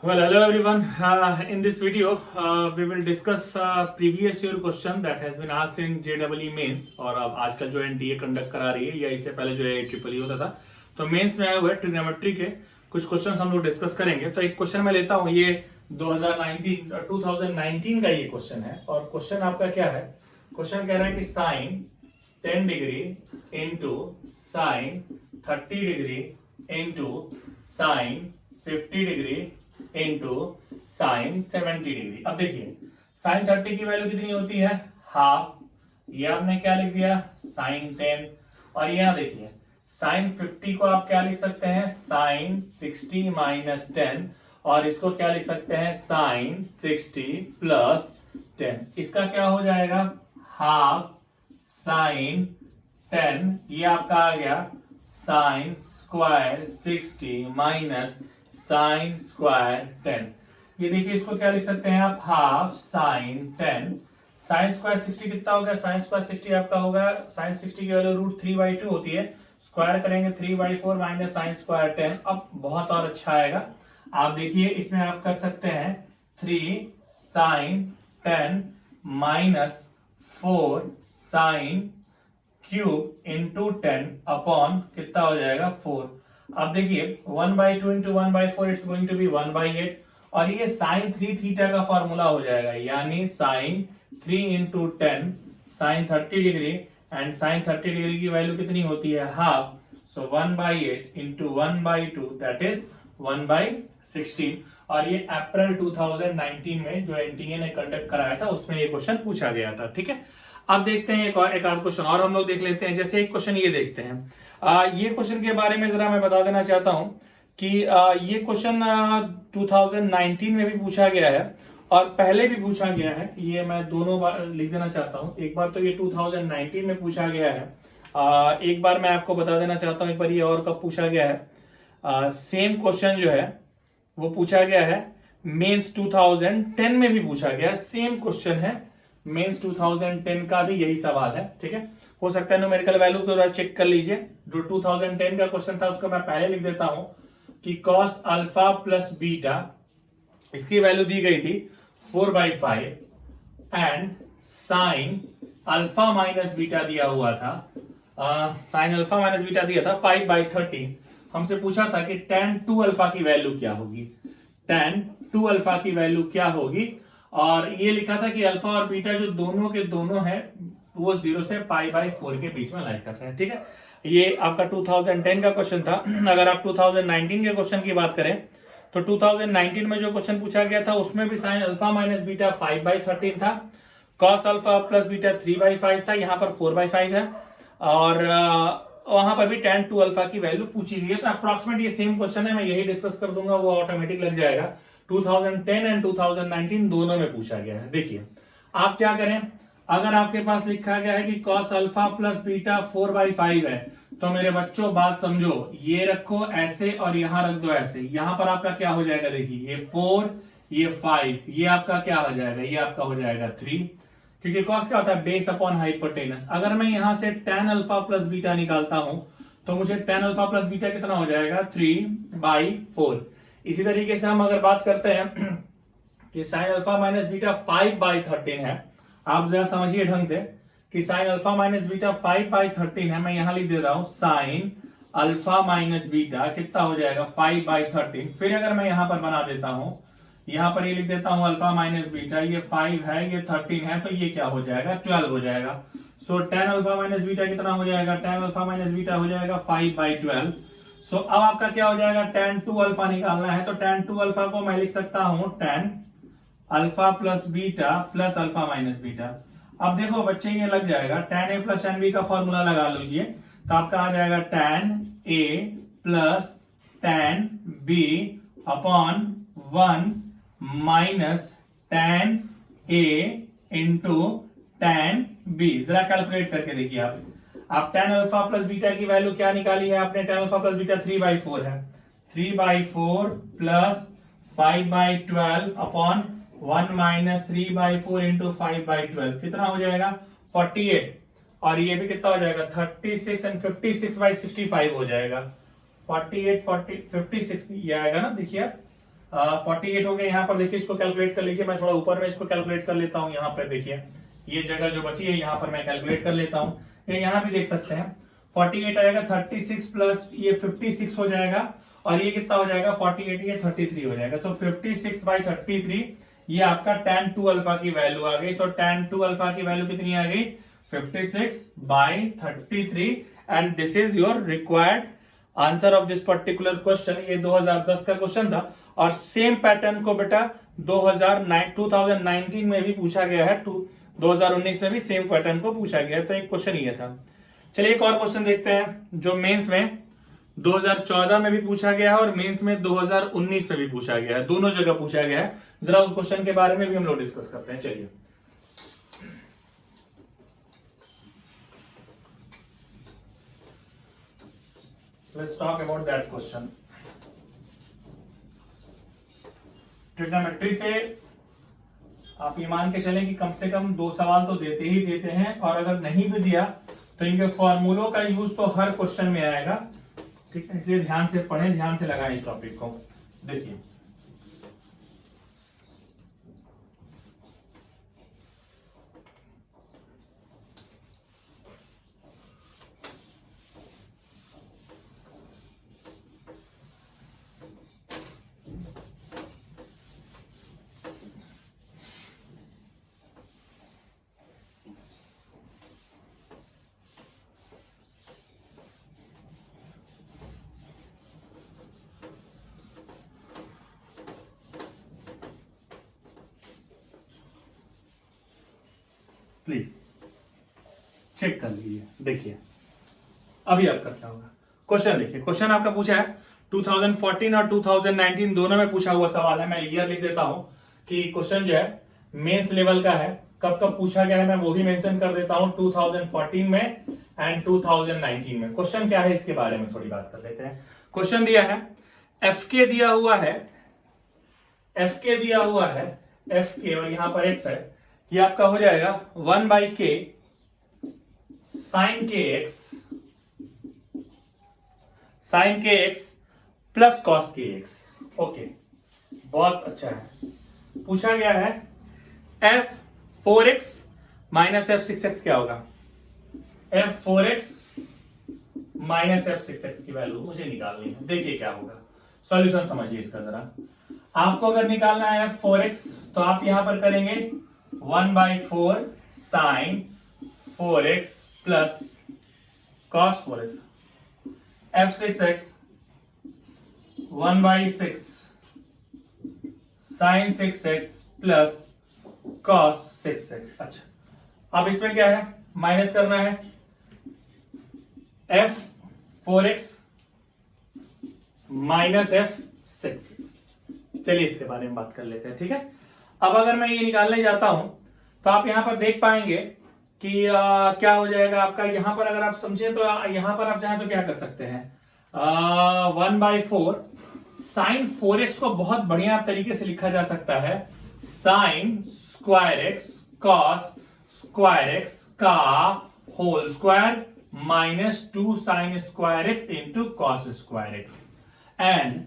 Well, hello everyone. In this video, we will discuss previous year question that has been asked in JEE mains और अब आजकल जो NTA conduct करा रही है या इससे पहले जो है ट्रिपल ई होता था, तो मेंस में आए हुए ट्रिग्नोमेट्री के कुछ क्वेश्चंस हम लोग डिस्कस करेंगे। तो एक क्वेश्चन मैं लेता हूँ, ये 2019 का ये क्वेश्चन है और क्वेश्चन आपका क्या है? क्वेश्चन कह रहा है कि sine 10 degree into sine 30 degree into sine 50 degree into sine 70 degree. अब देखिए साइन 30 की वैल्यू कितनी होती है? हाफ। ये आपने क्या लिख दिया? साइन 10। और यहां देखिए साइन 50 को आप क्या लिख सकते हैं? Sine 60 minus 10। और इसको क्या लिख सकते हैं? Sine 60 plus 10। इसका क्या हो जाएगा? हाफ साइन 10, ये आपका आ गया sine square 60 minus sine square 10। ये देखिए इसको क्या लिख सकते हैं आप? Half sine 10। साइन स्क्वायर 60 कितना होगा? साइन स्क्वायर 60 आपका होगा, साइन 60 की वैल्यू रूट 3/2 होती है। स्क्वायर करेंगे 3/4 माइनस साइन स्क्वायर 10। अब बहुत और अच्छा आएगा, आप देखिए इसमें आप कर सकते हैं 3 sine 10 minus 4 sine cube into 10 upon कितना हो जाएगा? 4। अब देखिए 1/2 इंटू 1/4 इट्स गोइंग टू बी 1/8। और ये साइन 3 थीटा का फॉर्मूला हो जाएगा, यानी sine 3 into 10 sine 30 degree, and sine 30 degree की वैल्यू कितनी होती है? Half. So 1/8 into 1/2 that is 1/16। और ये अप्रैल 2019 में जो एनटीए ने कंडक्ट कराया था उसमें ये क्वेश्चन पूछा गया था। ठीक है, अब देखते हैं एक आध क्वेश्चन और हम लोग देख लेते हैं। जैसे एक क्वेश्चन ये देखते हैं, ये क्वेश्चन के बारे में जरा मैं बता देना चाहता हूं कि ये क्वेश्चन 2019 में भी पूछा गया है और पहले भी पूछा गया है। ये मैं दोनों बार लिख देना चाहता हूं। एक बार तो ये 2019 में पूछा गया है, एक बार मैं आपको बता देना चाहता हूं एक बार ये और कब पूछा गया है। सेम क्वेश्चन जो है वो पूछा गया है मेंस 2010 में भी पूछा गया, सेम क्वेश्चन है। मेंस 2010 का भी यही सवाल है। ठीक है, हो सकता है न्यूमेरिकल वैल्यू को चेक कर लीजिए। जो 2010 का क्वेश्चन था उसको मैं पहले लिख देता हूं कि कॉस अल्फा प्लस बीटा, इसकी वैल्यू दी गई थी 4/5 and sine alpha minus beta दिया हुआ था, साइन अल्फा माइनस बीटा दिया था 5/13। हमसे पूछा था कि tan 2 अल्फा की वैल्यू क्या होगी, tan 2 अल्फा की वैल्यू क्या होगी। और ये लिखा था कि अल्फा और बीटा जो दोनों के दोनों है वो 0 से π/4 के बीच में लाई कर रहे हैं। ठीक है, ये आपका 2010 का क्वेश्चन था। अगर आप 2019 के क्वेश्चन की बात करें तो 2019 में जो क्वेश्चन पूछा गया था उसमें भी साइन अल्फा माइनस बीटा 5/13 था, कॉस अल्फा प्लस बीटा 3/5 था, यहाँ पर 4/5 है। और वहां पर भी tan 2 अल्फा की वैल्यू पूछी गई है। तो अप्रॉक्सीमेट ये सेम क्वेश्चन है, मैं यही डिस्कस कर दूंगा, वो ऑटोमेटिक लग जाएगा। 2010 एंड 2019 दोनों में पूछा गया है। देखिए आप क्या करें, अगर आपके पास लिखा गया है कि cos अल्फा प्लस बीटा 4/5 है, तो मेरे बच्चों बात समझो, ये रखो ऐसे और यहां रख दो ऐसे। यहां पर आपका क्या हो जाएगा? देखिए ये 4 ये 5, ये आपका क्या हो जाएगा? ये आपका हो जाएगा 3, क्योंकि cos क्या होता है? Base upon hypotenuse. अगर मैं यहां से tan अल्फा प्लस बीटा निकालता हूं तो मुझे tan अल्फा प्लस बीटा कितना हो जाएगा? 3/4। इसी तरीके से हम अगर बात करते हैं कि साइन अल्फा माइनस बीटा 5/13 है, आप जरा समझिए ढंग से कि साइन अल्फा माइनस बीटा 5/13 है। मैं यहां लिख दे रहा हूं साइन अल्फा माइनस बीटा कितना हो जाएगा? 5/13। फिर अगर मैं यहां पर बना देता हूं, यहां पर ये लिख देता हूं अल्फा माइनस बीटा, ये 5 है ये 13 है, तो ये क्या हो जाएगा? 12 हो जाएगा। सो tan अल्फा माइनस बीटा कितना हो जाएगा? tan अल्फा माइनस बीटा हो जाएगा 5/12। सो अब आपका क्या हो जाएगा? tan 2 अल्फा निकालना है, तो tan 2 अल्फा को मैं लिख सकता हूं tan alpha plus beta plus alpha minus beta. अब देखो बच्चे ये लग जाएगा, tan a plus tan b का फॉर्मूला लगा लीजिए, तो आपका आ जाएगा tan a plus tan b upon 1 minus tan a into tan b। जरा कैलकुलेट करके देखिए आप tan अल्फा प्लस बीटा की वैल्यू क्या निकाली है आपने? tan अल्फा प्लस बीटा 3/4 है, 3/4 प्लस 5/12 अपॉन 1 माइनस 3/4 इंटू 5/12 कितना हो जाएगा? 48। और ये भी कितना हो जाएगा? 36 एंड 56/65 हो जाएगा। 48 40 56 ये आएगा ना, देखिए 48 हो गया। यहाँ पर देखिए, इसको कैलकुलेट कर लीजिए। मैं थोड़ा ऊपर में इसको कैलकुलेट कर लेता हूँ। यहाँ पर देखिए, ये जगह जो बची है यहाँ पर मैं कैलकुलेट कर लेता हूँ। ये यहाँ भी देख सकते हैं 48 आएगा, 36 प्लस ये 56 हो जाएगा, और ये कितना हो जाएगा 48, ये 33 हो जाएगा। तो 56/33 ये आपका tan 2 अल्फा की वैल्यू आ गई। सो tan 2 अल्फा की वैल्यू कितनी आ गई 56/33, and this is your required answer of this particular question. ये 2010 का क्वेश्चन था, और सेम पैटर्न को बेटा 2019 में भी पूछा गया है, 2019 में भी सेम पैटर्न को पूछा गया है। तो एक क्वेश्चन ये था। चलिए एक और क्वेश्चन देखते हैं, जो मेंस में 2014 में भी पूछा गया है और मेंस में 2019 में भी पूछा गया है, दोनों जगह पूछा गया है। जरा उस क्वेश्चन के बारे में भी हम लोग डिस्कस करते हैं। चलिए, let's talk about that question. Trigonometry से आप ये मान के चलें कि कम से कम 2 सवाल तो देते ही देते हैं, और अगर नहीं भी दिया तो इनके फॉर्मूलों का यूज तो हर क्वेश्चन में आएगा। ठीक है, इसलिए ध्यान से पढ़ें, ध्यान से लगाएं इस टॉपिक को। देखिए, प्लीज चेक कर लीजिए। देखिए अभी आपका क्या होगा। क्वेश्चन देखिए, क्वेश्चन आपका पूछा है 2014 और 2019 दोनों में पूछा हुआ सवाल है। मैं ईयर लिख देता हूं कि क्वेश्चन जो है मेंस लेवल का है, कब कब पूछा गया है मैं वो भी मेंशन कर देता हूं, 2014 में एंड 2019 में। क्वेश्चन क्या है इसके बारे में थोड़ी बात कर लेते हैं। क्वेश्चन दिया है एफ के दिया हुआ है, एफ के दिया हुआ है, एफ के, और यहां पर एक्स है। ये आपका हो जाएगा 1/k साइन के एक्स, साइन के एक्स प्लस कॉस के एक्स। ओके, बहुत अच्छा है। पूछा गया है f4x माइनस f6x क्या होगा। f4x माइनस f6x की वैल्यू मुझे निकालनी है। देखिए क्या होगा, सॉल्यूशन समझिए इसका जरा। आपको अगर निकालना है f4x तो आप यहां पर करेंगे 1/4 sine 4x plus cos 4x, f6x 1/6 sine 6x plus cos 6x। अच्छा, अब इसमें क्या है, माइनस करना है f4x माइनस f6x। चलिए इसके बारे में बात कर लेते हैं। ठीक है, अब अगर मैं ये निकालने जाता हूं तो आप यहां पर देख पाएंगे कि क्या हो जाएगा आपका। यहां पर अगर आप समझे तो यहां पर आप चाहें तो क्या कर सकते हैं, 1/4 साइन 4x को बहुत बढ़िया तरीके से लिखा जा सकता है sine square X cos square X का whole square minus 2 sine square X into cos square X, and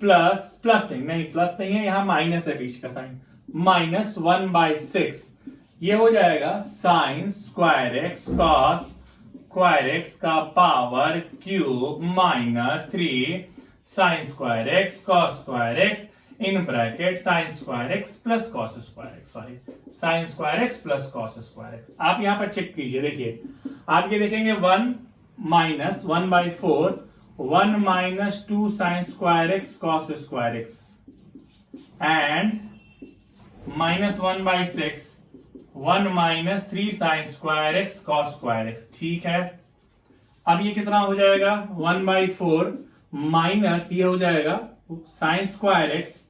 plus नहीं प्लस नहीं है, यहां माइनस है बीच का साइन, माइनस 1/6 ये हो जाएगा sine square X cos square X का power cube minus 3 sine square X cos square X in bracket sine square X plus cos square X, sorry sine square X plus cos square X. आप यहां पर check कीजिए, देखिए आप ये देखेंगे 1 minus 1/4 1 minus 2 sine square X cos square X and minus 1/6 1 minus 3 sine square X cos square x. ठीक है, अब ये कितना हो जाएगा 1/4 माइनस ये हो जाएगा sine square X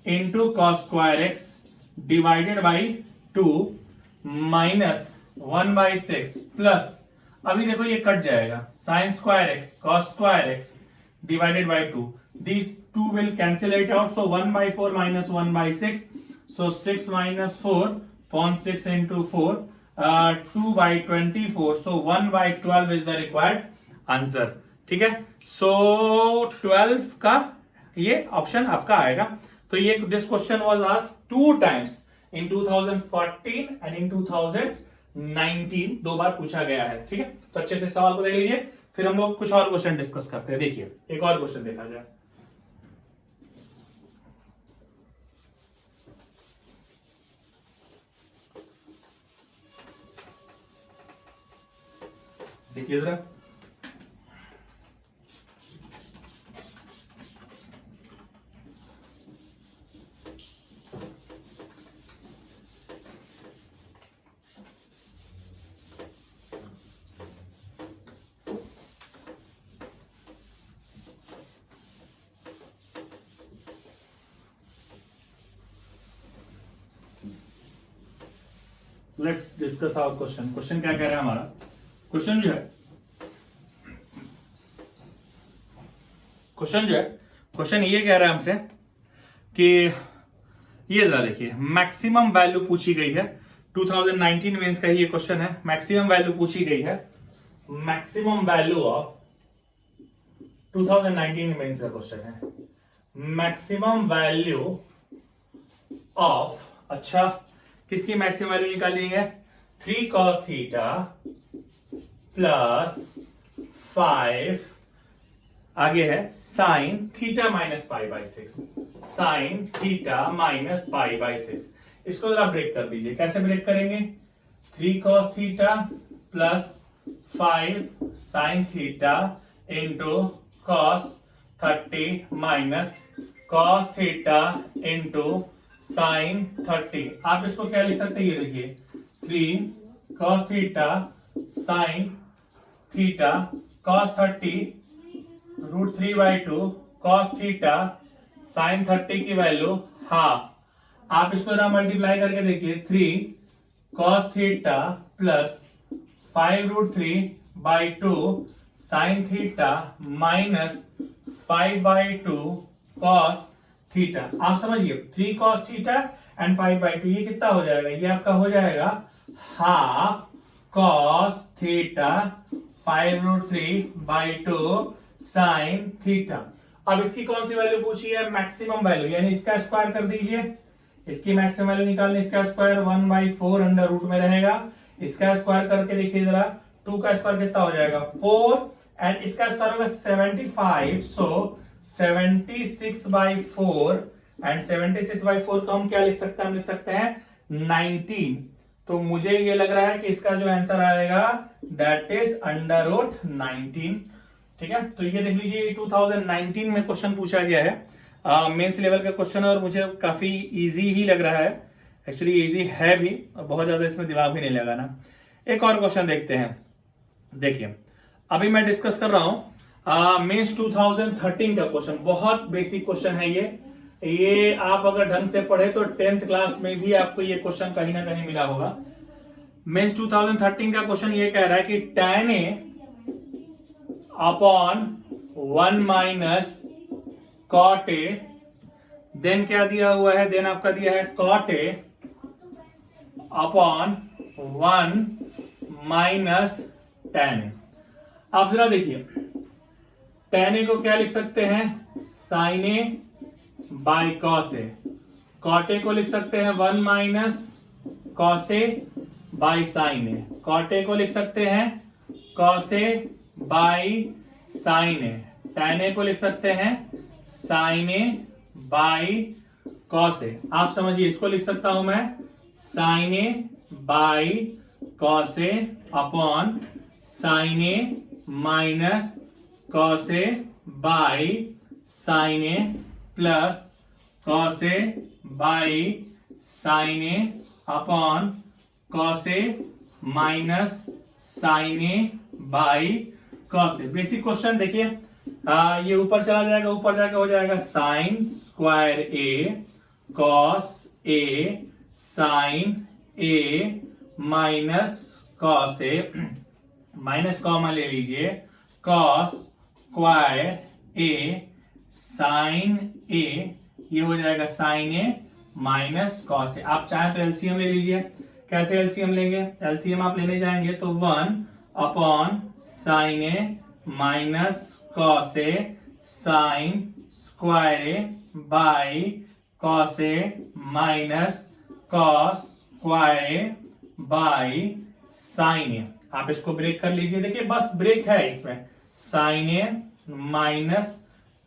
into cos square x divided by 2 minus 1/6 plus, अभी देखो ये कट जाएगा sine square X cos square x divided by 2, these 2 will cancel it out, so 1/4 minus 1/6, so 6 minus 4 0.6 into 4 2/24, so 1/12 is the required answer। ठीक है, so 12 का ये option आपका आएगा। तो ये this question was asked 2 times in 2014 and in 2019, 2 बार पूछा गया है। ठीक है, तो अच्छे से सवाल को देख लीजिए, फिर हम लोग कुछ और क्वेश्चन डिस्कस करते हैं। देखिए एक और क्वेश्चन देखा जाए। देखिए जरा, let's discuss our question. Question क्या कह रहा है हमारा? क्वेश्चन जो है क्वेश्चन ये कह रहा है हमसे कि ये जरा देखिए, मैक्सिमम वैल्यू पूछी गई है 2019 मेंस का ही ये क्वेश्चन है। मैक्सिमम वैल्यू पूछी गई है, मैक्सिमम वैल्यू ऑफ 2019 मेंस का क्वेश्चन है। मैक्सिमम वैल्यू ऑफ, अच्छा किसकी मैक्सिमम वैल्यू निकाली है? 3 cos थीटा प्लस 5, आगे है sine theta minus pi by 6, sine theta minus pi by 6। इसको जरा ब्रेक कर दीजिए। कैसे ब्रेक करेंगे? 3 cos theta plus 5 sine theta into cos 30 minus cos theta into sine 30। आप इसको क्या लिख सकते हैं? ये देखिए 3 cos theta sine theta cos 30 √3/2 cos theta sine 30 की वैल्यू हाफ। आप इसको ना मल्टीप्लाई करके देखिए, 3 cos theta plus 5√3/2 sine theta minus 5/2 cos theta. आप समझिए 3 cos थीटा एंड 5/2, ये कितना हो जाएगा? ये आपका हो जाएगा half cos theta 5√3/2 sine theta. अब इसकी कौन सी वैल्यू पूछी है? मैक्सिमम वैल्यू, यानी इसका स्क्वायर कर दीजिए। इसकी मैक्सिमम वैल्यू निकालने, इसका स्क्वायर 1/4 अंडर रूट में रहेगा। इसका स्क्वायर करके देखिए जरा, 2 का स्क्वायर कितना हो जाएगा? 4, एंड इसका स्क्वायर होगा 75, सो 76/4, एंड 76/4 को हम क्या लिख सकते हैं? हम लिख सकते हैं 19। तो मुझे ये लग रहा है कि इसका जो आंसर आएगा दैट इज अंडर रूट 19। ठीक है, तो ये देख लीजिए 2019 में क्वेश्चन पूछा गया है, मेंस लेवल का क्वेश्चन है, और मुझे काफी इजी ही लग रहा है। एक्चुअली इजी है भी, बहुत ज्यादा इसमें दिमाग भी नहीं लगाना। एक और क्वेश्चन देखते हैं। देखिए अभी मैं डिस्कस कर रहा हूं मेंस 2013 का क्वेश्चन। बहुत बेसिक क्वेश्चन है ये आप अगर ढंग से पढ़े तो 10th क्लास में भी आपको ये क्वेश्चन कहीं ना कहीं मिला होगा। मेंस 2013 का क्वेश्चन ये कह रहा है कि tan A upon 1 minus cot A, then क्या दिया हुआ है? देन आपका दिया है cot A upon 1 minus tan A। आप जरा देखिए, tan A को क्या लिख सकते हैं? sin A by cos A। cot A को लिख सकते हैं 1 minus cos A by sin A। cot A को लिख सकते हैं cos A by sin A। tan A को लिख सकते हैं sin A by cos A। आप समझिए, इसको लिख सकता हूं मैं sin A by cos A upon sin A माइनस cos A by sin A plus cos A by sin A upon cos A minus sin A by cos A। Basic question देखिए, ये ऊपर चला जाएगा, ऊपर जाके हो जाएगा sine square A cos A sin A माइनस cos A, माइनस कॉमा ले लीजिए, cos square A sin A, ये हो जाएगा sin A माइनस cos A। आप चाहे तो एलसीएम ले लीजिए। कैसे एलसीएम लेंगे? एलसीएम आप लेने जाएंगे तो 1 अपॉन sin A माइनस cos A sin square A by cos A minus cos square A by sine A. आप इसको ब्रेक कर लीजिए, देखिए बस ब्रेक है इसमें, sign A minus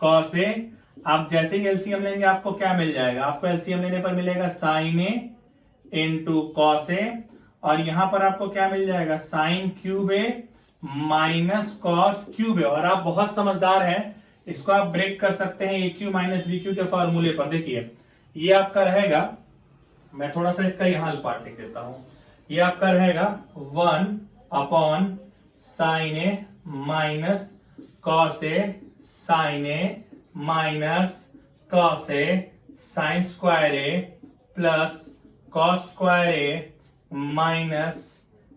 cos A. आप जैसे ही एलसीएम लेंगे आपको क्या मिल जाएगा, आपको एलसीएम लेने पर मिलेगा sign A into cos A, और यहां पर आपको क्या मिल जाएगा, साइन क्यूब ए माइनस कॉस क्यूब ए। और आप बहुत समझदार हैं, इसको आप ब्रेक कर सकते हैं ए क्यू माइनस बी क्यू के फॉर्मूले पर। देखिए ये आपका रहेगा, मैं थोड़ा सा इसका यहां पार्ट लिख देता हूं, ये आपका रहेगा 1 upon sine A minus cos A sign A minus cos A sine square A plus cos square A minus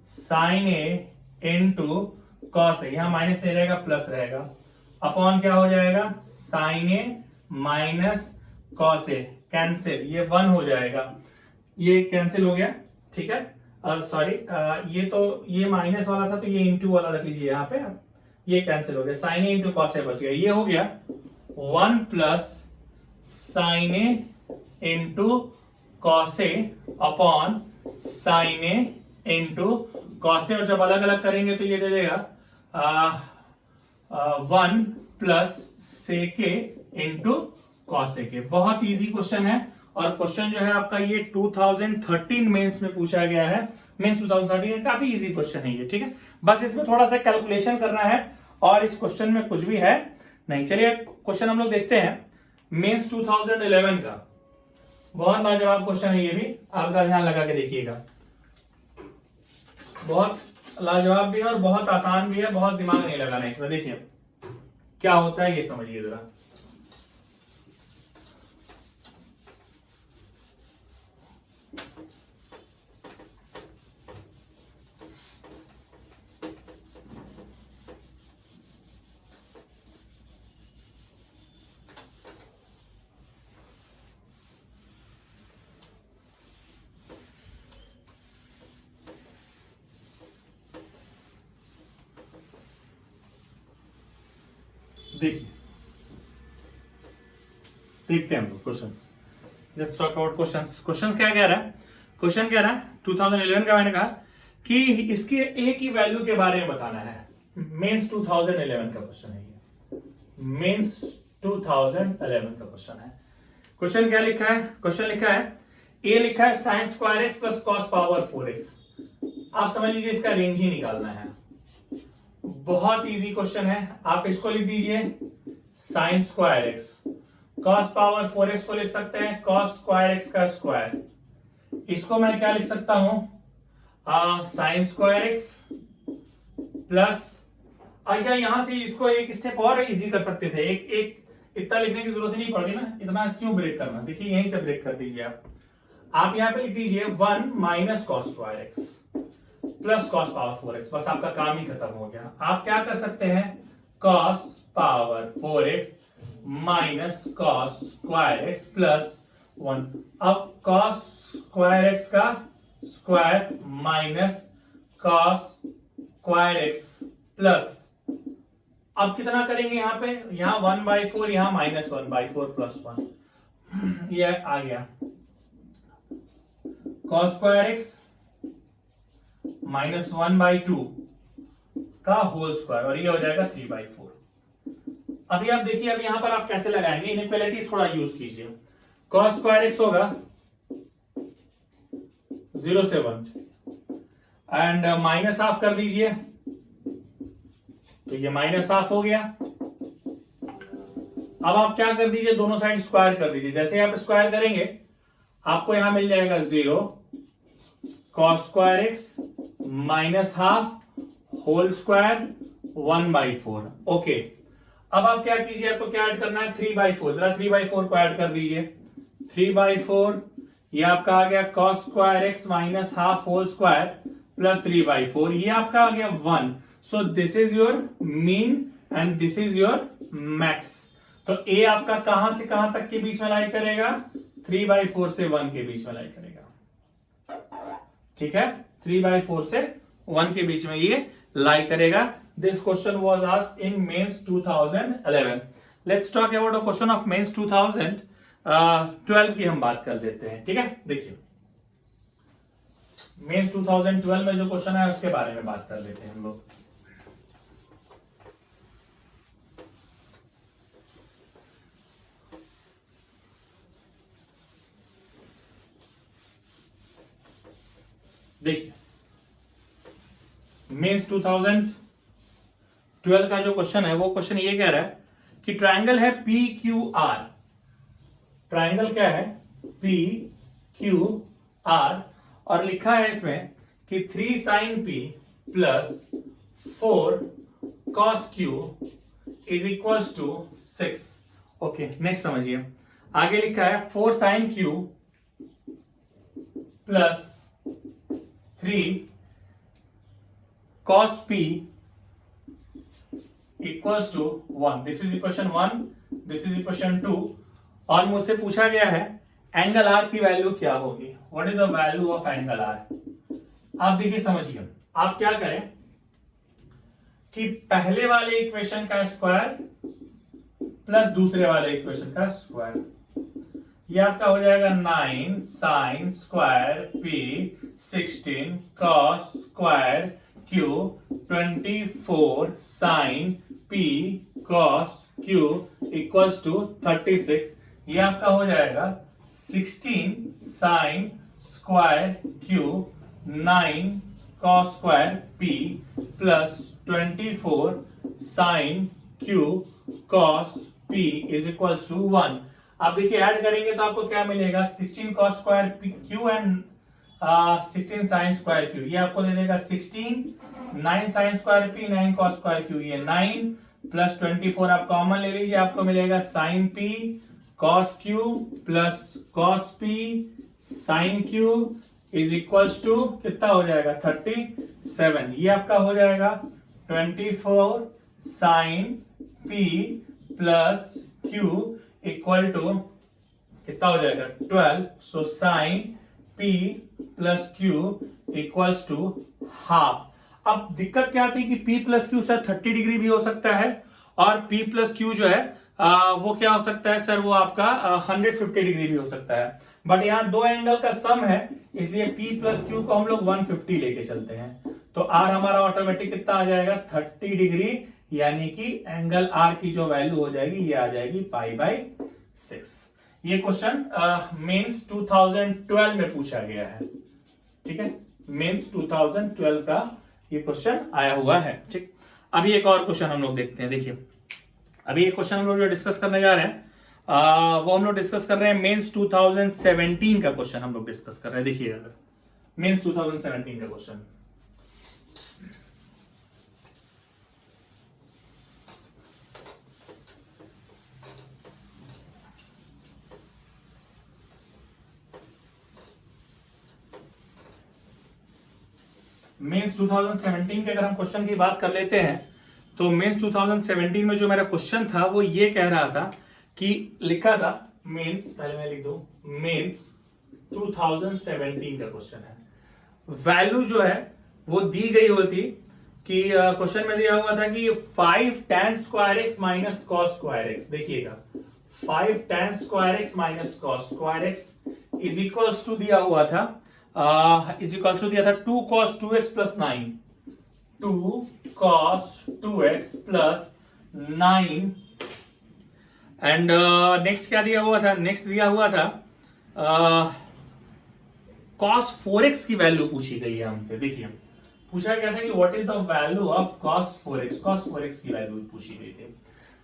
sign A into cos A. यहां माइनस नहीं रहेगा प्लस रहेगा, अपॉन क्या हो जाएगा, sign A minus cos A, cancel, ये 1 हो जाएगा, ये कैंसिल हो गया, ठीक है। और सॉरी ये तो ये माइनस वाला था तो ये इंटू वाला रख लीजिए यहाँ पे, ये कैंसिल हो गया, sign A into cos A बच गया। ये हो गया 1 plus sign A into cos A upon sine A into cos A, और जब अलग अलग करेंगे तो ये दे देगा 1 प्लस सेके इंटू कॉस ए के। बहुत इजी क्वेश्चन है, और क्वेश्चन जो है आपका ये 2013 मेंस में पूछा गया है, मेंस 2013 काफी इजी क्वेश्चन है ये, ठीक है। बस इसमें थोड़ा सा कैलकुलेशन करना है, और इस क्वेश्चन में कुछ भी है नहीं। चलिए क्वेश्चन हम लोग देखते हैं मेंस 2011 का। बहुत लाजवाब क्वेश्चन है ये भी, आपका ध्यान लगा के देखिएगा, बहुत लाजवाब भी है और बहुत आसान भी है, बहुत दिमाग नहीं लगाना इसमें। देखिए क्या होता है ये समझिए जरा। देखिए देखते हैं हम लोग questions. Let's talk about questions. Questions क्या कह रहा है, क्वेश्चन कह रहा है 2011 का, मैंने कहा कि इसके ए की वैल्यू के बारे में बताना है। मेंस 2011 का क्वेश्चन है ये, मेंस 2011 का क्वेश्चन है। क्वेश्चन क्या लिखा है, क्वेश्चन लिखा है ए लिखा है sine square X plus cos power 4x। आप समझ लीजिए इसका रेंज ही निकालना है, बहुत इजी क्वेश्चन है। आप इसको लिख दीजिए sign square X, cos power 4x को लिख सकते हैं कॉस स्क्वायर एक्स का स्क्वायर। इसको मैं क्या लिख सकता हूं, साइन स्क्वायर एक्स प्लस, क्या यहां से इसको एक स्टेप और इजी कर सकते थे, एक एक इतना लिखने की जरूरत नहीं पड़ती ना, इतना क्यों ब्रेक करना। देखिए यहीं से ब्रेक कर दीजिए आप यहां पे लिख दीजिए 1 minus cos square X plus cos power 4x, बस आपका काम ही खत्म हो गया। आप क्या कर सकते हैं, cos power 4x minus cos square X plus 1। अब कॉस स्क्वायर एक्स का square minus cos square X plus, अब कितना करेंगे यहाँ पे, यहाँ 1/4, यहाँ माइनस 1/4 प्लस 1, ये आ गया कॉस स्क्वायर एक्स माइनस 1/2 का होल स्क्वायर, और ये हो जाएगा 3/4। अभी आप देखिए, अब यहां पर आप कैसे लगाएंगे, इनइक्वालिटीज थोड़ा यूज कीजिए। कॉस स्क्वायर एक्स होगा 0 से 1 एंड माइनस हाफ कर दीजिए, तो ये माइनस हाफ हो गया। अब आप क्या कर दीजिए, दोनों साइड स्क्वायर कर दीजिए। जैसे आप स्क्वायर करेंगे आपको यहां मिल जाएगा 0 cos square x minus half whole square 1/4। Okay, अब आप क्या कीजिए, आपको क्या ऐड करना है, 3/4, जरा 3/4 को ऐड कर दीजिए। 3/4 ये आपका आ गया cos square x minus half whole square plus 3/4, ये आपका आ गया 1। So this is your mean and this is your max. तो ए आपका कहां से कहां तक के बीच में लाई करेगा, 3/4 से 1 के बीच में लाई करेगा, ठीक है। 3/4 से 1 के बीच में ये लाई करेगा। This question was asked in mains 2011। Let's talk about a question of mains 2012 की हम बात कर लेते हैं, ठीक है। देखिए मेंस 2012 में जो क्वेश्चन है उसके बारे में बात कर लेते हैं हम लोग। देखिए मेंस 2012 का जो क्वेश्चन है वो क्वेश्चन ये कह रहा है कि ट्रायंगल है पी क्यू आर। ट्रायंगल क्या है? पी क्यू आर, और लिखा है इसमें कि 3 sin p plus 4 cos q is equals to 6। Okay, next समझिए। आगे लिखा है 4 sin q plus 3 cos p equals to 1। This is equation 1, this is equation 2। और मुझसे पूछा गया है एंगल आर की वैल्यू क्या होगी, what is the value of angle R. आप देखिए समझिए, आप क्या करें कि पहले वाले इक्वेशन का स्क्वायर प्लस दूसरे वाले इक्वेशन का स्क्वायर, ये आपका हो जाएगा 9 sine square p 16 cos square q 24 sine p cos q equals to 36। ये आपका हो जाएगा 16 sine square q 9 cos square p plus 24 sine q cos p is equals to 1। आप देखिए ऐड करेंगे तो आपको क्या मिलेगा, 16 cos square Q and 16 sine square Q, ये आपको दे देगा 16, 9 sine square P 9 cos square Q, ये 9 प्लस 24 आप कॉमन ले लीजिए, आपको मिलेगा sine p cos q plus cos p sine q is equals to कितना हो जाएगा 37। ये आपका हो जाएगा 24 sine p plus q equal to कितना हो जाएगा 12। So sine p plus q equals to half. अब दिक्कत क्या आती है कि P plus q sir 30 degree भी हो सकता है, और P प्लस क्यू जो है वो क्या हो सकता है सर, वो आपका 150 डिग्री भी हो सकता है। बट यहाँ दो एंगल का सम है, इसलिए P प्लस क्यू को हम लोग 150 लेके चलते हैं, तो R हमारा ऑटोमेटिक कितना आ जाएगा 30 डिग्री, यानी कि एंगल R की जो वैल्यू हो जाएगी ये आ जाएगी π/6। ये क्वेश्चन मेंस 2012 में पूछा गया है, ठीक है। मेंस 2012 का ये क्वेश्चन आया हुआ है, ठीक। अभी एक और क्वेश्चन हम लोग देखते हैं। देखिए अभी एक क्वेश्चन हम लोग जो डिस्कस करने जा रहे हैं वो हम लोग डिस्कस कर रहे हैं मेंस 2017 का क्वेश्चन हम लोग डिस्कस कर रहे हैं। देखिए मेंस 2017 का क्वेश्चन, मेंस 2017 के अगर हम क्वेश्चन की बात कर लेते हैं तो मेंस 2017 में जो मेरा क्वेश्चन था वो ये कह रहा था कि लिखा था मेंस, पहले मैं लिख दूं मेंस 2017 का क्वेश्चन है, वैल्यू जो है वो दी गई होती कि क्वेश्चन में दिया हुआ था कि 5 tan square x minus cos square x. देखिएगा 5 tan square x minus cos square x is equals to दिया हुआ था इज इक्वल्स टू दिया था 2 cos 2x plus 9, 2 cos 2x plus 9 and next क्या दिया हुआ था, नेक्स्ट दिया हुआ था cos 4x की वैल्यू पूछी गई है हमसे। देखिए पूछा गया था कि what is the value of cos 4x, cos 4x की वैल्यू पूछी गई थी।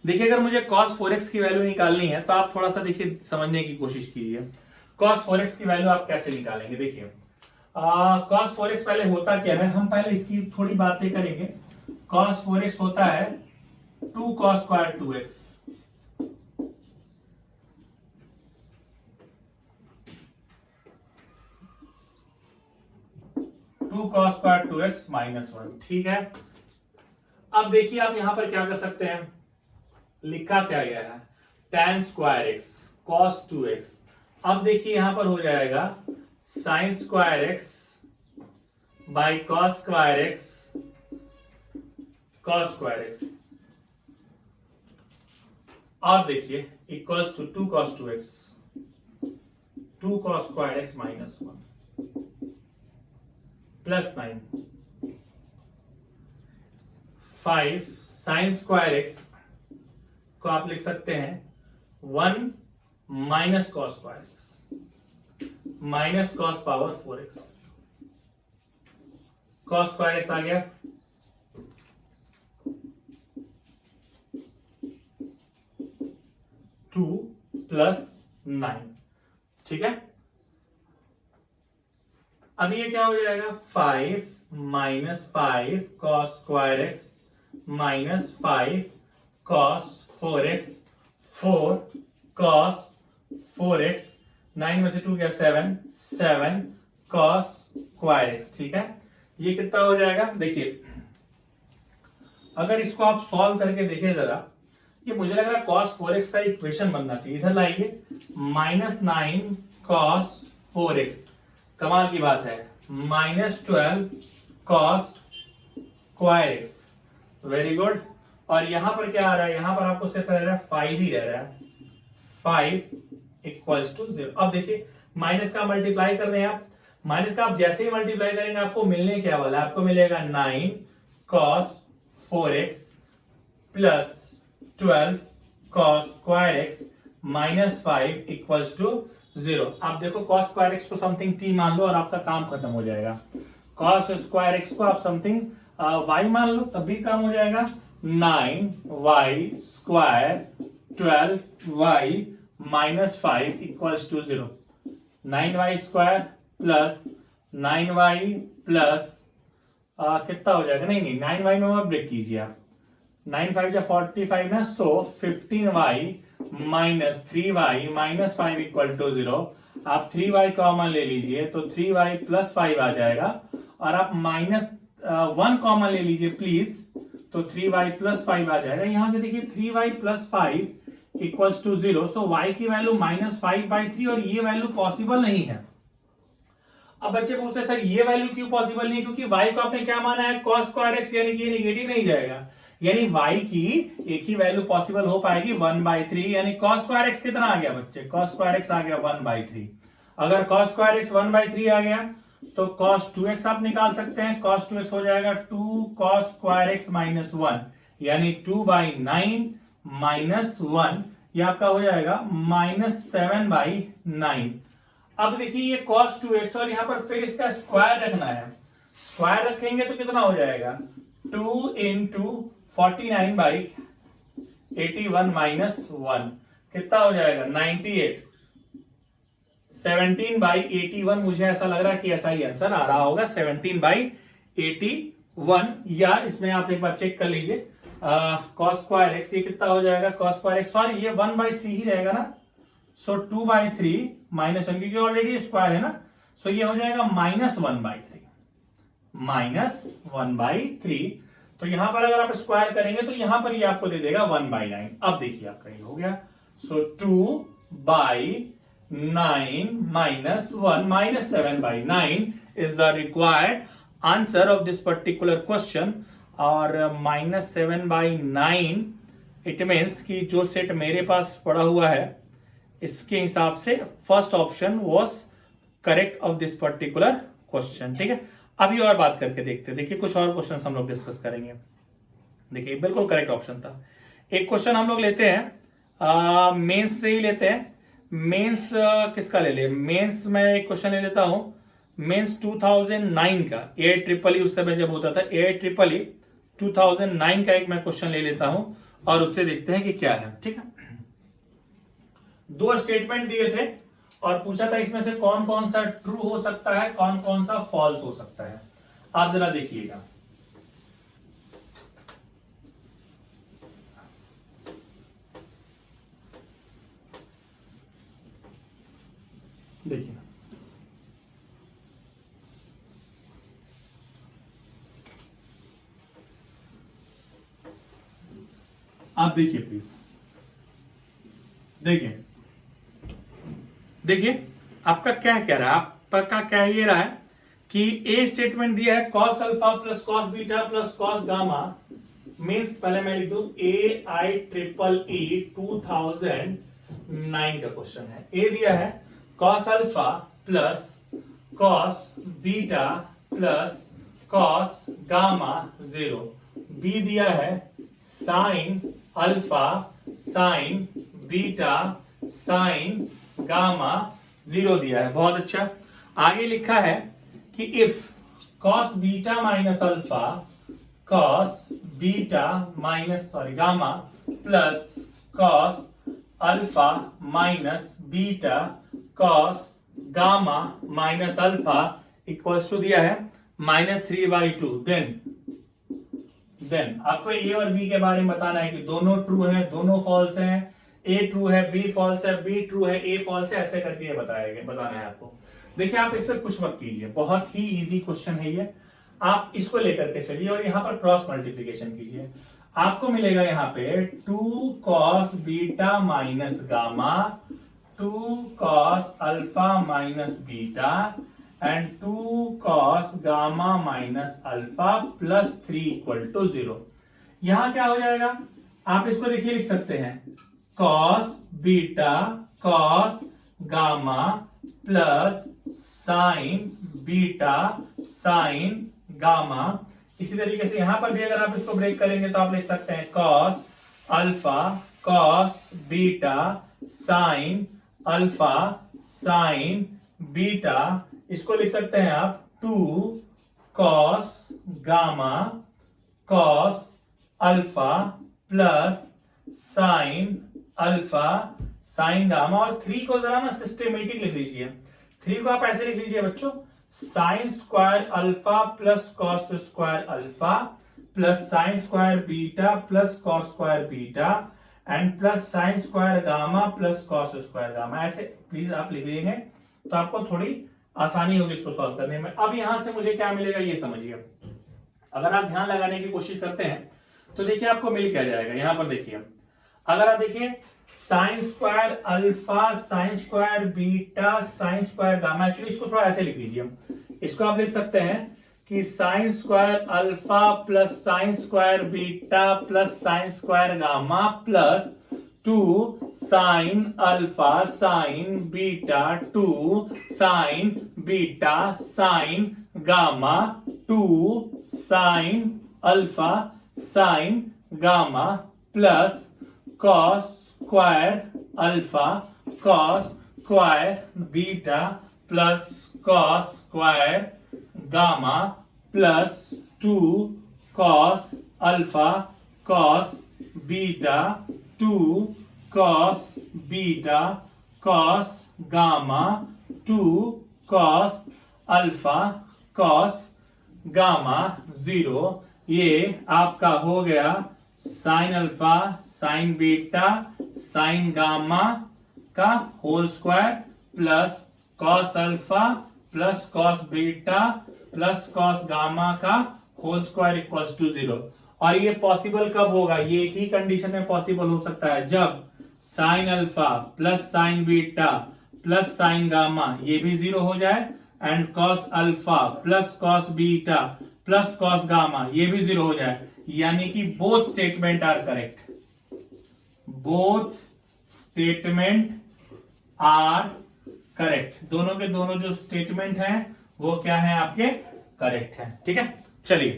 देखिए अगर मुझे cos 4x की वैल्यू निकालनी है तो आप थोड़ा सा देखिए समझने की कोशिश कीजिए, cos 4x की वैल्यू आप कैसे निकालेंगे। देखिए cos 4x पहले होता क्या है, हम पहले इसकी थोड़ी बातें करेंगे। cos 4x होता है 2 cos square 2x, 2 cos square 2x minus 1, ठीक है। अब देखिए आप यहां पर क्या कर सकते हैं, लिखा क्या गया है tan square x cos 2x। अब देखिए यहां पर हो जाएगा sin square x by cos square x cos square x। और देखिए equals to 2 cos 2x, 2 cos square x minus 1 plus 9 5 sine square x को आप लिख सकते हैं 1 minus cos square x minus cos power 4x, cos square x आ गया 2 plus 9, ठीक है। अब ये क्या हो जाएगा 5 minus 5 cos square x minus 5 cos 4x, 4 cos 4x, 9 में से 2 गया 7, 7 कॉस स्क्वायर x, ठीक है। ये कितना हो जाएगा देखिए, अगर इसको आप सॉल्व करके देखें जरा, ये मुझे लग रहा है cos 4x का इक्वेशन बनना चाहिए। इधर लाइए -9 cos 4x, कमाल की बात है, -12 cos square x, very good. और यहां पर क्या आ रहा है, यहां पर आपको सिर्फ रह रहा है 5 ही रह रहा है, 5 इक्वल्स टू 0। अब देखिए माइनस का मल्टीप्लाई कर रहे हैं आप, माइनस का आप जैसे ही मल्टीप्लाई करेंगे आपको मिलने क्या वाला है, आपको मिलेगा 9 cos 4x plus 12 cos square x minus 5 equals to 0। आप देखो cos स्क्वायर x को समथिंग t मान लो और आपका काम खत्म हो जाएगा। cos स्क्वायर x को आप समथिंग y मान लो तब भी काम हो जाएगा। 9y square 12y minus 5 equals to 0। 9y square plus 9y plus कितना हो जाएगा, नहीं 9y में आप ब्रेक कीजिए आप, 9 5 जा 45 ना, so 15y minus 3y minus 5 equal to 0। आप 3y कॉमन ले लीजिए तो 3y प्लस 5 आ जाएगा, और आप माइनस 1 कॉमन ले लीजिए प्लीज, तो 3y प्लस 5 आ जाएगा। यहां से देखिए 3y plus 5 equals to 0, so y की वैल्यू -5/3, और ये वैल्यू पॉसिबल नहीं है। अब बच्चे पूछते सर ये वैल्यू क्यों पॉसिबल नहीं है, क्योंकि y को आपने क्या माना है cos स्क्वायर x, यानी कि ये नेगेटिव नहीं जाएगा, यानी y की एक ही वैल्यू पॉसिबल हो पाएगी 1/3, यानी cos स्क्वायर x कितना आ गया बच्चे, cos स्क्वायर x आ गया 1/3। अगर cos स्क्वायर x 1/3 आ गया तो cos 2x आप निकाल सकते हैं, cos 2x हो जाएगा 2 cos स्क्वायर x माइनस 1, यानी 2/9 माइनस 1, ये आपका हो जाएगा -7/9। अब देखिए ये cos 2x, और यहां पर फिर इसका स्क्वायर रखना है, स्क्वायर रखेंगे तो कितना हो जाएगा 2 इंटू 49/81 माइनस 1, कितना हो जाएगा 98। 17/81, मुझे ऐसा लग रहा है कि ऐसा ही आंसर आ रहा होगा 17/81, या इसमें आप एक बार चेक कर लीजिए cos स्क्वायर x, ये कितना हो जाएगा cos स्क्वायर x, सॉरी ये 1/3 ही रहेगा ना, सो 2/3 माइनस 1, क्योंकि ऑलरेडी स्क्वायर है ना, सो ये हो जाएगा -1/3। तो यहां पर अगर आप स्क्वायर करेंगे तो यहां पर ये आपको दे देगा 1/9। अब देखिए आपका ये हो गया, सो 2/9 minus 1 minus 7/9 is the required answer of this particular question. और -7/9 इट मीन्स कि जो सेट मेरे पास पड़ा हुआ है इसके हिसाब से first option was correct of this particular question, ठीक है। अभी और बात करके देखते हैं, देखिए कुछ और क्वेश्चन हम लोग डिस्कस करेंगे। देखिए बिल्कुल करेक्ट ऑप्शन था। एक क्वेश्चन हम लोग लेते हैं मेंस से ही लेते हैं। मेंस किसका ले ले, मेंस में एक क्वेश्चन ले लेता हूं, मेंस 2009 का, AIEEE उस समय जब होता था, AIEEE 2009 का एक मैं क्वेश्चन ले लेता हूं और उससे देखते हैं कि क्या है, ठीक है। 2 स्टेटमेंट दिए थे और पूछा था इसमें से कौन कौन सा ट्रू हो सकता है, कौन कौन सा फॉल्स हो सकता है। आप जरा देखिएगा, देखिए आप देखिए प्लीज, देखिए देखिए आपका क्या कह रहा है, आपका क्या ये रहा है कि ए स्टेटमेंट दिया है cos alpha plus cos beta plus cos gamma means पहले मैं लिख दूं AIEEE 2009 का क्वेश्चन है। ए दिया है cos alpha plus cos beta plus cos gamma 0। B दिया है sin alpha sin beta sin gamma 0 दिया है। बहुत अच्छा। आगे लिखा है कि if cos beta minus alpha cos beta minus gamma plus cos alpha minus beta cos gamma minus alpha equals to दिया है -3/2। देन आपको ए और बी के बारे में बताना है कि दोनों ट्रू हैं, दोनों फॉल्स हैं। ए ट्रू है, बी फॉल्स है, बी ट्रू है, ए फॉल्स है, ऐसे करके ये बताना है आपको। देखिए आप इस पर कुछ मत कीजिए, बहुत ही इजी क्वेश्चन है ये। आप इसको लेकर के चलिए और यहां पर क्रॉस मल्टीप्लीकेशन कीजिए। आपको मिलेगा यहां पे 2 cos beta minus gamma, 2 cos alpha minus beta and 2 cos gamma minus alpha plus 3 equal to 0। यहां क्या हो जाएगा, आप इसको देखिए लिख सकते हैं cos beta cos gamma plus sine beta sine gamma. इसी तरीके से यहां पर भी अगर आप इसको ब्रेक करेंगे तो आप लिख सकते हैं cos alpha cos beta sine alpha sign beta. इसको लिख सकते हैं आप 2 cos gamma cos alpha plus sine alpha sign gamma. और 3 को जरा ना सिस्टमेटिक लिख लीजिए। 3 को आप ऐसे लिख लीजिए बच्चों, sine square alpha plus cos square alpha plus sine square beta plus cos square beta and plus sine square gamma plus cos square gamma. ऐसे प्लीज आप लिख लेंगे तो आपको थोड़ी आसानी होगी इसको सॉल्व करने में। अब यहां से मुझे क्या मिलेगा ये समझिए। अगर आप ध्यान लगाने की कोशिश करते हैं तो देखिए आपको मिल क्या जाएगा। यहां पर देखिए, अगर आप देखिए sine square alpha sine square beta sine square gamma, actually इसको थोड़ा ऐसे लिख लीजिए। इसको आप लिख सकते हैं कि sine square alpha plus sine square beta plus sine square gamma plus 2 sine alpha sign beta 2 sign beta sine gamma 2 sine alpha sign gamma plus cos square alpha cos square beta plus cos square gamma plus 2 cos alpha cos beta 2 cos beta cos gamma 2 cos alpha cos gamma 0। ये आपका हो गया sine alpha sign beta sine gamma का whole square plus cos alpha plus cos beta plus cos gamma का whole square equals to 0। और ये possible कब होगा, ये एक ही कंडीशन में पॉसिबल हो सकता है जब sine alpha plus sine beta plus sine gamma ये भी 0 हो जाए and cos alpha plus cos beta plus cos gamma ये भी 0 हो जाए। यानी कि both statement are correct, both statement are correct. दोनों के दोनों जो स्टेटमेंट हैं वो क्या है, आपके करेक्ट हैं। ठीक है, चलिए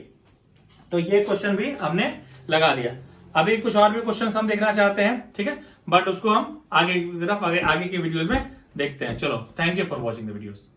तो ये क्वेश्चन भी हमने लगा दिया। अभी कुछ और भी क्वेश्चन हम देखना चाहते हैं, ठीक है, बट उसको हम आगे की तरफ आगे की वीडियोस में देखते हैं। चलो, thank you for watching the videos.